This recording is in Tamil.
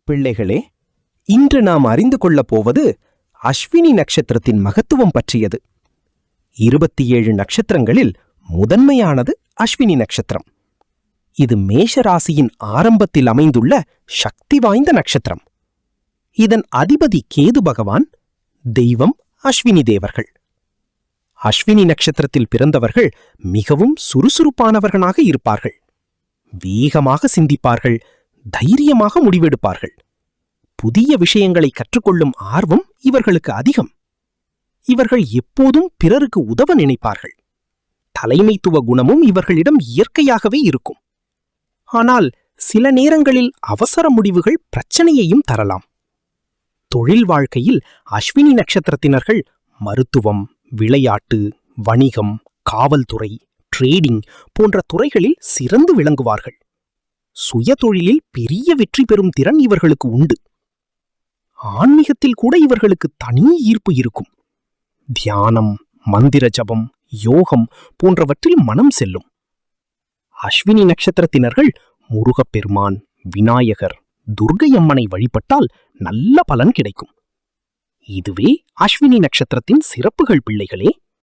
பிள்ளைகளே, இன்று நாம் அறிந்து கொள்ளப் போவது அஸ்வினி நட்சத்திரத்தின் மகத்துவம் பற்றியது. 27 நட்சத்திரங்களில் முதன்மையானது அஸ்வினி நட்சத்திரம். இது மேஷ ராசியின் ஆரம்பத்தில் அமைந்துள்ள சக்தி வாய்ந்த நட்சத்திரம். இதன் அதிபதி கேது பகவான், தெய்வம் அஸ்வினி தேவர்கள். அஸ்வினி நட்சத்திரத்தில் பிறந்தவர்கள் மிகவும் சுறுசுறுப்பானவர்களாக இருப்பார்கள். வேகமாக சிந்திப்பார்கள், தைரியமாக முடிவெடுப்பார்கள். புதிய விஷயங்களை கற்றுக்கொள்ளும் ஆர்வம் இவர்களுக்கு அதிகம். இவர்கள் எப்போதும் பிறருக்கு உதவ நினைப்பார்கள். தலைமைத்துவ குணமும் இவர்களிடம் இயற்கையாகவே இருக்கும். ஆனால் சில நேரங்களில் அவசர முடிவுகள் பிரச்சனையையும் தரலாம். தொழில் வாழ்க்கையில் அஸ்வினி நட்சத்திரத்தினர்கள் மருத்துவம், விளையாட்டு, வணிகம், காவல்துறை, ட்ரேடிங் போன்ற துறைகளில் சிறந்து விளங்குவார்கள். சுய தொழிலில் பெரிய வெற்றி பெறும் திறன் இவர்களுக்கு உண்டு. ஆன்மீகத்தில் கூட இவர்களுக்கு தனி ஈர்ப்பு இருக்கும். தியானம், மந்திர ஜபம், யோகம் போன்றவற்றில் மனம் செல்லும். அஸ்வினி நட்சத்திரத்தினர்கள் முருகப்பெருமான், விநாயகர், துர்க்கை அம்மனை வழிபட்டால் நல்ல பலன் கிடைக்கும். இதுவே அஸ்வினி நட்சத்திரத்தின் சிறப்புகள் பிள்ளைகளே.